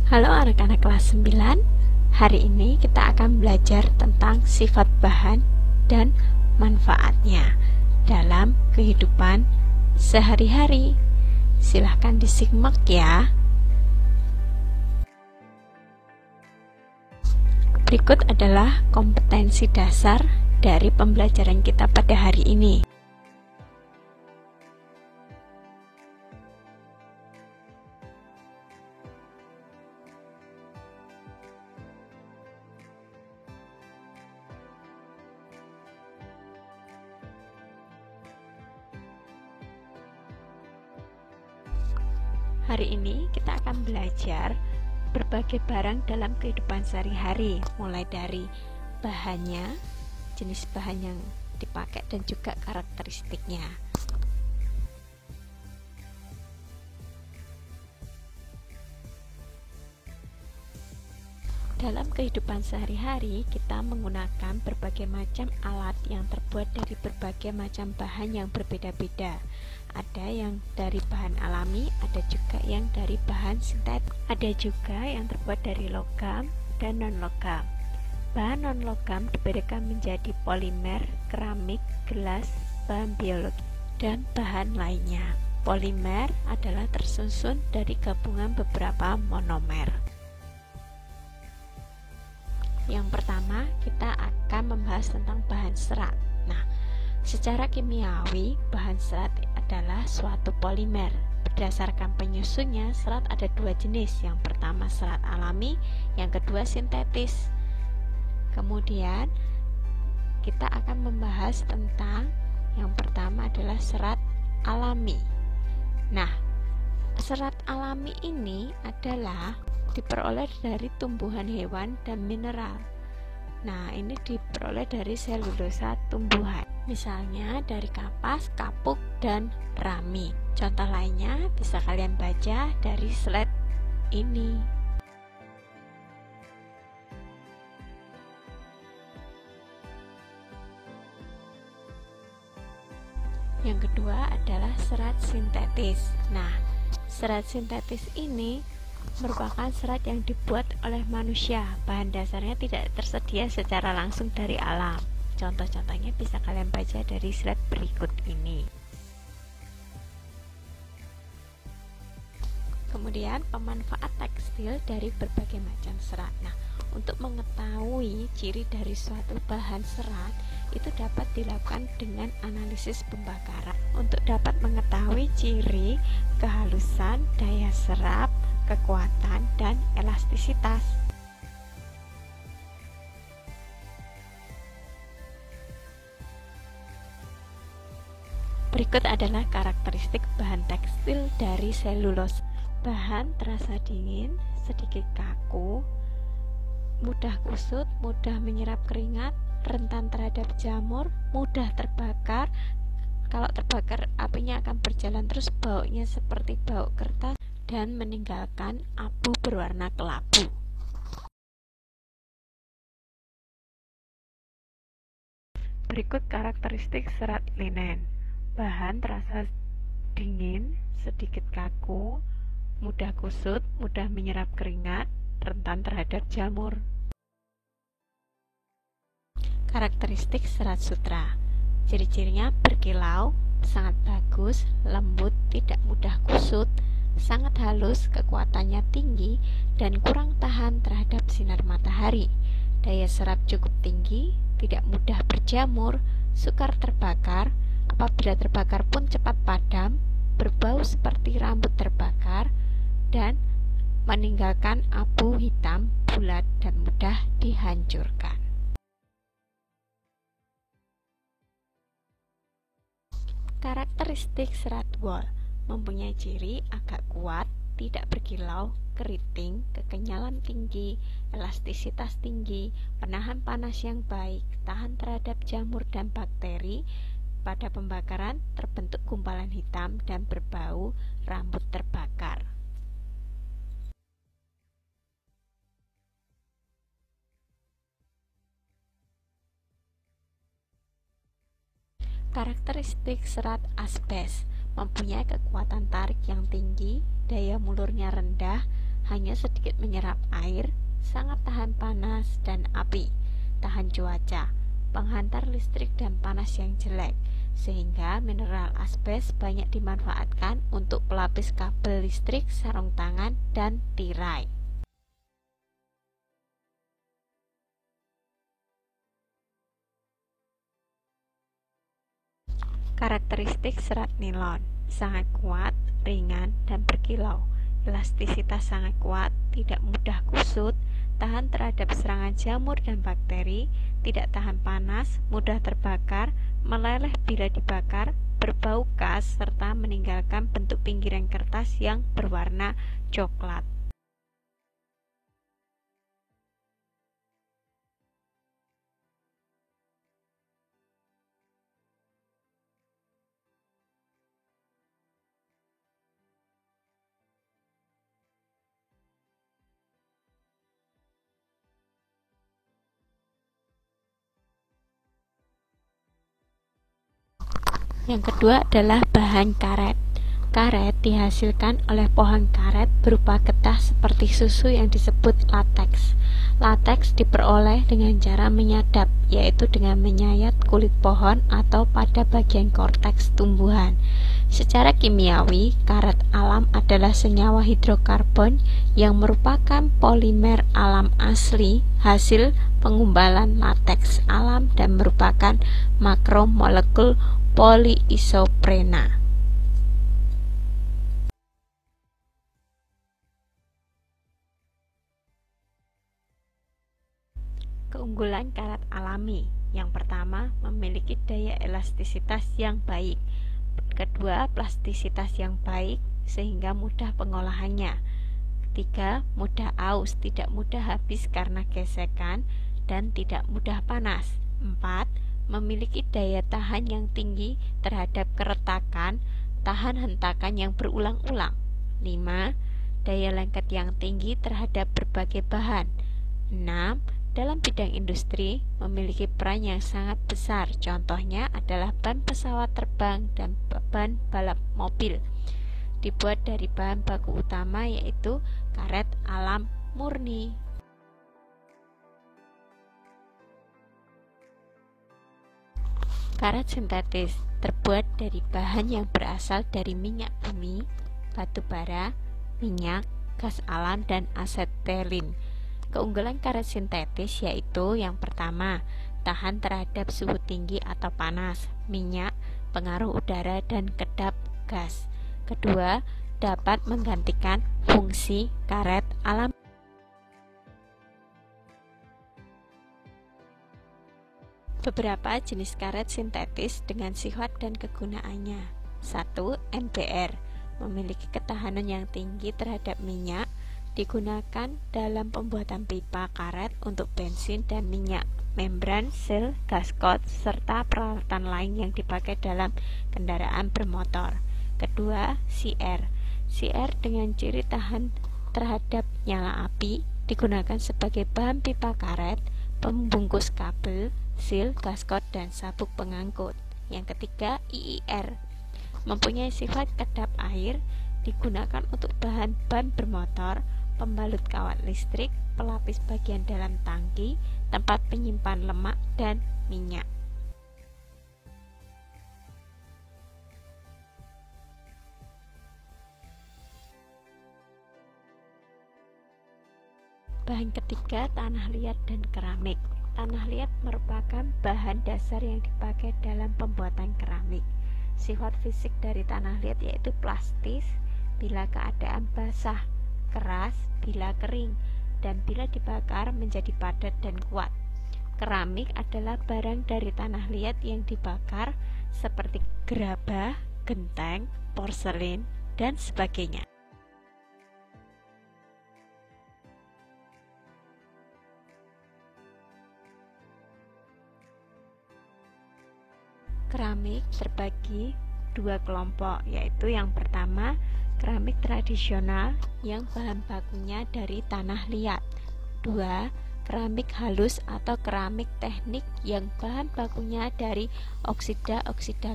Halo anak-anak kelas 9. Hari ini kita akan belajar tentang sifat bahan dan manfaatnya dalam kehidupan sehari-hari. Silahkan disimak ya. Berikut adalah kompetensi dasar dari pembelajaran kita pada hari ini. Hari ini kita akan belajar berbagai barang dalam kehidupan sehari-hari, mulai dari bahannya, jenis bahan yang dipakai, dan juga karakteristiknya. Dalam kehidupan sehari-hari, kita menggunakan berbagai macam alat yang terbuat dari berbagai macam bahan yang berbeda-beda. Ada yang dari bahan alami, ada juga yang dari bahan sintetis, ada juga yang terbuat dari logam dan non-logam. Bahan non-logam dibedakan menjadi polimer, keramik, gelas, bahan biologi, dan bahan lainnya. Polimer adalah tersusun dari gabungan beberapa monomer. Yang pertama, kita akan membahas tentang bahan serat. Nah, secara kimiawi, bahan serat adalah suatu polimer. Berdasarkan penyusunnya, serat ada dua jenis. Yang pertama serat alami, yang kedua sintetis. Kemudian, kita akan membahas tentang yang pertama adalah serat alami. Nah, serat alami ini adalah diperoleh dari tumbuhan hewan dan mineral. Nah, ini diperoleh dari selulosa tumbuhan, misalnya dari kapas, kapuk, dan rami. Contoh lainnya bisa kalian baca dari slide ini. Yang kedua adalah serat sintetis. Nah, serat sintetis ini merupakan serat yang dibuat oleh manusia. Bahan dasarnya tidak tersedia secara langsung dari alam. Contoh-contohnya bisa kalian baca dari slide berikut ini. Kemudian pemanfaat tekstil dari berbagai macam serat. Nah, untuk mengetahui ciri dari suatu bahan serat itu dapat dilakukan dengan analisis pembakaran. Untuk dapat mengetahui ciri, kehalusan, daya serap, kekuatan, dan elastisitas. Berikut adalah karakteristik bahan tekstil dari selulosa. Bahan terasa dingin, sedikit kaku, mudah kusut, mudah menyerap keringat, rentan terhadap jamur, mudah terbakar. Kalau terbakar, apinya akan berjalan terus, baunya seperti bau kertas, dan meninggalkan abu berwarna kelabu. Berikut karakteristik serat linen. Bahan terasa dingin, sedikit kaku, mudah kusut, mudah menyerap keringat, rentan terhadap jamur. Karakteristik serat sutra. Ciri-cirinya berkilau, sangat bagus, lembut, tidak mudah kusut, sangat halus, kekuatannya tinggi, dan kurang tahan terhadap sinar matahari. Daya serap cukup tinggi, tidak mudah berjamur, sukar terbakar, apabila terbakar pun cepat padam, berbau seperti rambut terbakar, dan meninggalkan abu hitam bulat dan mudah dihancurkan. Karakteristik serat wol mempunyai ciri agak kuat, tidak berkilau, keriting, kekenyalan tinggi, elastisitas tinggi, penahan panas yang baik, tahan terhadap jamur dan bakteri. Pada pembakaran terbentuk gumpalan hitam dan berbau rambut terbakar. Karakteristik serat asbes mempunyai kekuatan tarik yang tinggi, daya mulurnya rendah, hanya sedikit menyerap air, sangat tahan panas dan api, tahan cuaca, penghantar listrik dan panas yang jelek, sehingga mineral asbes banyak dimanfaatkan untuk pelapis kabel listrik, sarung tangan, dan tirai. Karakteristik serat nilon: sangat kuat, ringan, dan berkilau. Elastisitas sangat kuat, tidak mudah kusut, tahan terhadap serangan jamur dan bakteri, tidak tahan panas, mudah terbakar, meleleh bila dibakar, berbau khas, serta meninggalkan bentuk pinggiran kertas yang berwarna coklat. Yang kedua adalah bahan karet. Karet dihasilkan oleh pohon karet berupa getah seperti susu yang disebut lateks. Lateks diperoleh dengan cara menyadap, yaitu dengan menyayat kulit pohon atau pada bagian korteks tumbuhan. Secara kimiawi, karet alam adalah senyawa hidrokarbon yang merupakan polimer alam asli hasil pengumbalan lateks alam dan merupakan makromolekul polyisoprena. Keunggulan karet alami: yang pertama, memiliki daya elastisitas yang baik. Kedua, plastisitas yang baik sehingga mudah pengolahannya. Ketiga, mudah aus, tidak mudah habis karena gesekan dan tidak mudah panas. 4. Memiliki daya tahan yang tinggi terhadap keretakan, tahan hentakan yang berulang-ulang. 5. Daya lengket yang tinggi terhadap berbagai bahan. 6. Dalam bidang industri memiliki peran yang sangat besar. Contohnya adalah ban pesawat terbang dan ban balap mobil. Dibuat dari bahan baku utama yaitu karet alam murni. Karet sintetis terbuat dari bahan yang berasal dari minyak bumi, batu bara, minyak, gas alam, dan asetilin. Keunggulan karet sintetis yaitu yang pertama, tahan terhadap suhu tinggi atau panas, minyak, pengaruh udara, dan kedap gas. Kedua, dapat menggantikan fungsi karet alami. Beberapa jenis karet sintetis dengan sifat dan kegunaannya. 1. NBR memiliki ketahanan yang tinggi terhadap minyak, digunakan dalam pembuatan pipa karet untuk bensin dan minyak, membran, sel, gaskot, serta peralatan lain yang dipakai dalam kendaraan bermotor. Kedua, CR. CR dengan ciri tahan terhadap nyala api, digunakan sebagai bahan pipa karet, pembungkus kabel, sil, gaskot, dan sabuk pengangkut. Yang ketiga, IIR. Mempunyai sifat kedap air, digunakan untuk bahan ban bermotor, pembalut kawat listrik, pelapis bagian dalam tangki, tempat penyimpan lemak dan minyak. Bahan ketiga, tanah liat dan keramik. Tanah liat merupakan bahan dasar yang dipakai dalam pembuatan keramik. Sifat fisik dari tanah liat yaitu plastis bila keadaan basah, keras bila kering, dan bila dibakar menjadi padat dan kuat. Keramik adalah barang dari tanah liat yang dibakar seperti gerabah, genteng, porselin, dan sebagainya. Keramik terbagi dua kelompok, yaitu yang pertama, keramik tradisional yang bahan bakunya dari tanah liat. 2. Keramik halus atau keramik teknik yang bahan bakunya dari oksida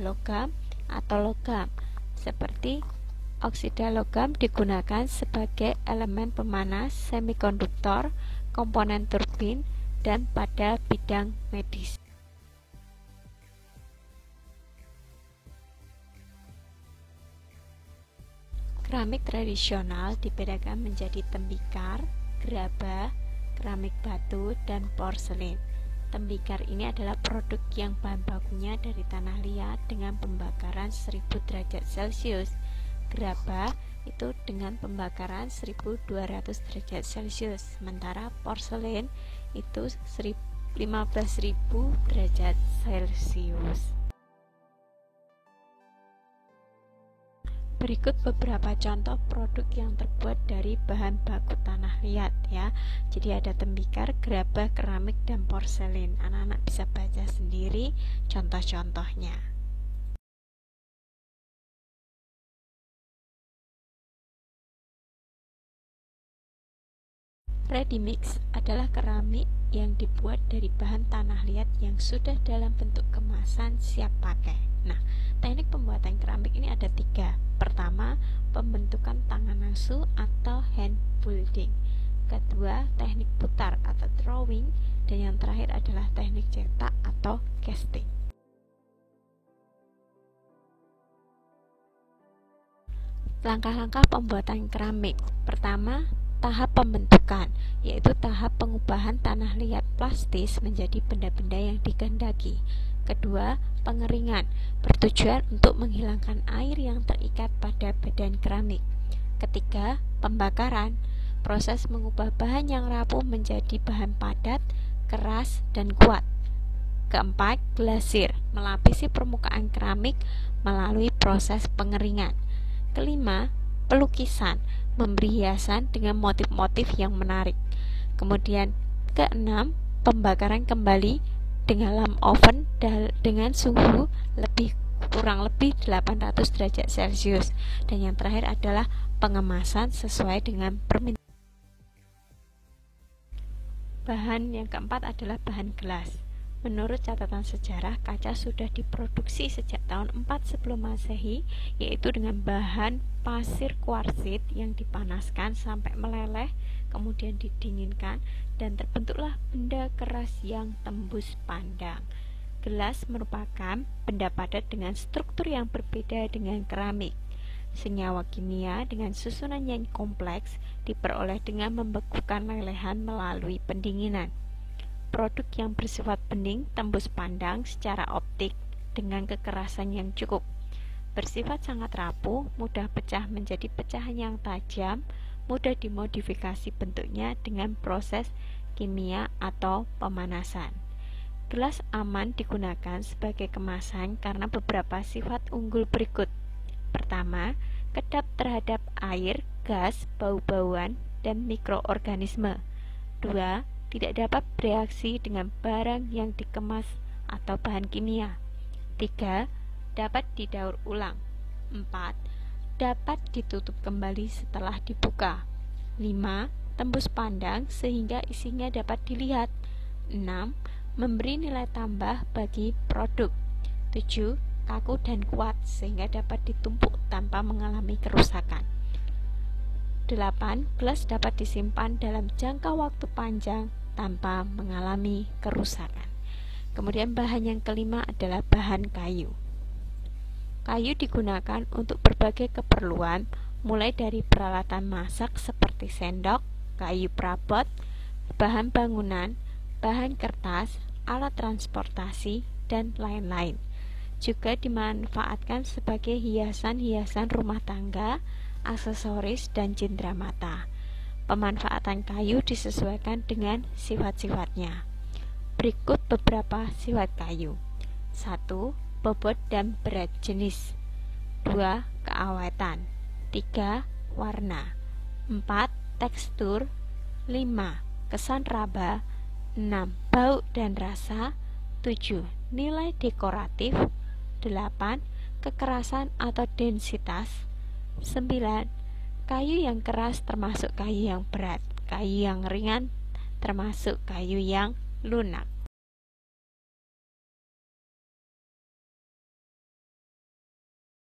logam atau logam seperti Oksida logam digunakan sebagai elemen pemanas semikonduktor, komponen turbin, dan pada bidang medis. Keramik tradisional dibedakan menjadi tembikar, gerabah, keramik batu, dan porselin. Tembikar ini adalah produk yang bahan bakunya dari tanah liat dengan pembakaran 1000 derajat Celcius. Gerabah itu dengan pembakaran 1200 derajat Celcius, sementara porselin itu 15.000 derajat Celcius. Berikut beberapa contoh produk yang terbuat dari bahan baku tanah liat ya. Jadi ada tembikar, gerabah, keramik, dan porselin. Anak-anak bisa baca sendiri contoh-contohnya. Ready mix adalah keramik yang dibuat dari bahan tanah liat yang sudah dalam bentuk kemasan siap pakai. Nah, teknik pembuatan keramik ini ada 3. Pertama, pembentukan tangan nasu atau hand building. Kedua, teknik putar atau drawing. Dan yang terakhir adalah teknik cetak atau casting. Langkah-langkah pembuatan keramik. Pertama, tahap pembentukan, yaitu tahap pengubahan tanah liat plastis menjadi benda-benda yang dikehendaki. Kedua, pengeringan, bertujuan untuk menghilangkan air yang terikat pada badan keramik. Ketiga, pembakaran, proses mengubah bahan yang rapuh menjadi bahan padat, keras, dan kuat. Keempat, glasir, melapisi permukaan keramik melalui proses pengeringan. Kelima, pelukisan, memberi hiasan dengan motif-motif yang menarik. Kemudian keenam, pembakaran kembali dengan dalam oven dengan suhu kurang lebih 800 derajat Celcius. Dan yang terakhir adalah pengemasan sesuai dengan permintaan. Bahan yang keempat adalah bahan gelas. Menurut catatan sejarah, kaca sudah diproduksi sejak tahun 4 sebelum Masehi, yaitu dengan bahan pasir kuarsit yang dipanaskan sampai meleleh, kemudian didinginkan, dan terbentuklah benda keras yang tembus pandang. Gelas merupakan benda padat dengan struktur yang berbeda dengan keramik. Senyawa kimia dengan susunan yang kompleks diperoleh dengan membekukan lelehan melalui pendinginan. Produk yang bersifat bening tembus pandang secara optik dengan kekerasan yang cukup. Bersifat sangat rapuh, mudah pecah menjadi pecahan yang tajam, mudah dimodifikasi bentuknya dengan proses kimia atau pemanasan. Gelas aman digunakan sebagai kemasan karena beberapa sifat unggul berikut. Pertama, kedap terhadap air, gas, bau-bauan, dan mikroorganisme. 2. Tidak dapat bereaksi dengan barang yang dikemas atau bahan kimia. 3. Dapat didaur ulang. 4. Dapat ditutup kembali setelah dibuka. 5. Tembus pandang sehingga isinya dapat dilihat. 6. Memberi nilai tambah bagi produk. 7. Kaku dan kuat sehingga dapat ditumpuk tanpa mengalami kerusakan. 8. Gelas dapat disimpan dalam jangka waktu panjang tanpa mengalami kerusakan. Kemudian bahan yang kelima adalah bahan kayu. Kayu digunakan untuk berbagai keperluan, mulai dari peralatan masak seperti sendok, kayu perabot, bahan bangunan, bahan kertas, alat transportasi, dan lain-lain. Juga dimanfaatkan sebagai hiasan-hiasan rumah tangga, aksesoris, dan cindera mata. Pemanfaatan kayu disesuaikan dengan sifat-sifatnya. Berikut beberapa sifat kayu. 1. Bobot dan berat jenis. 2. Keawetan. 3. Warna. 4. Tekstur. 5. Kesan raba. 6. Bau dan rasa. 7. Nilai dekoratif. 8. Kekerasan atau densitas. 9. Kayu yang keras termasuk kayu yang berat. Kayu yang ringan termasuk kayu yang lunak.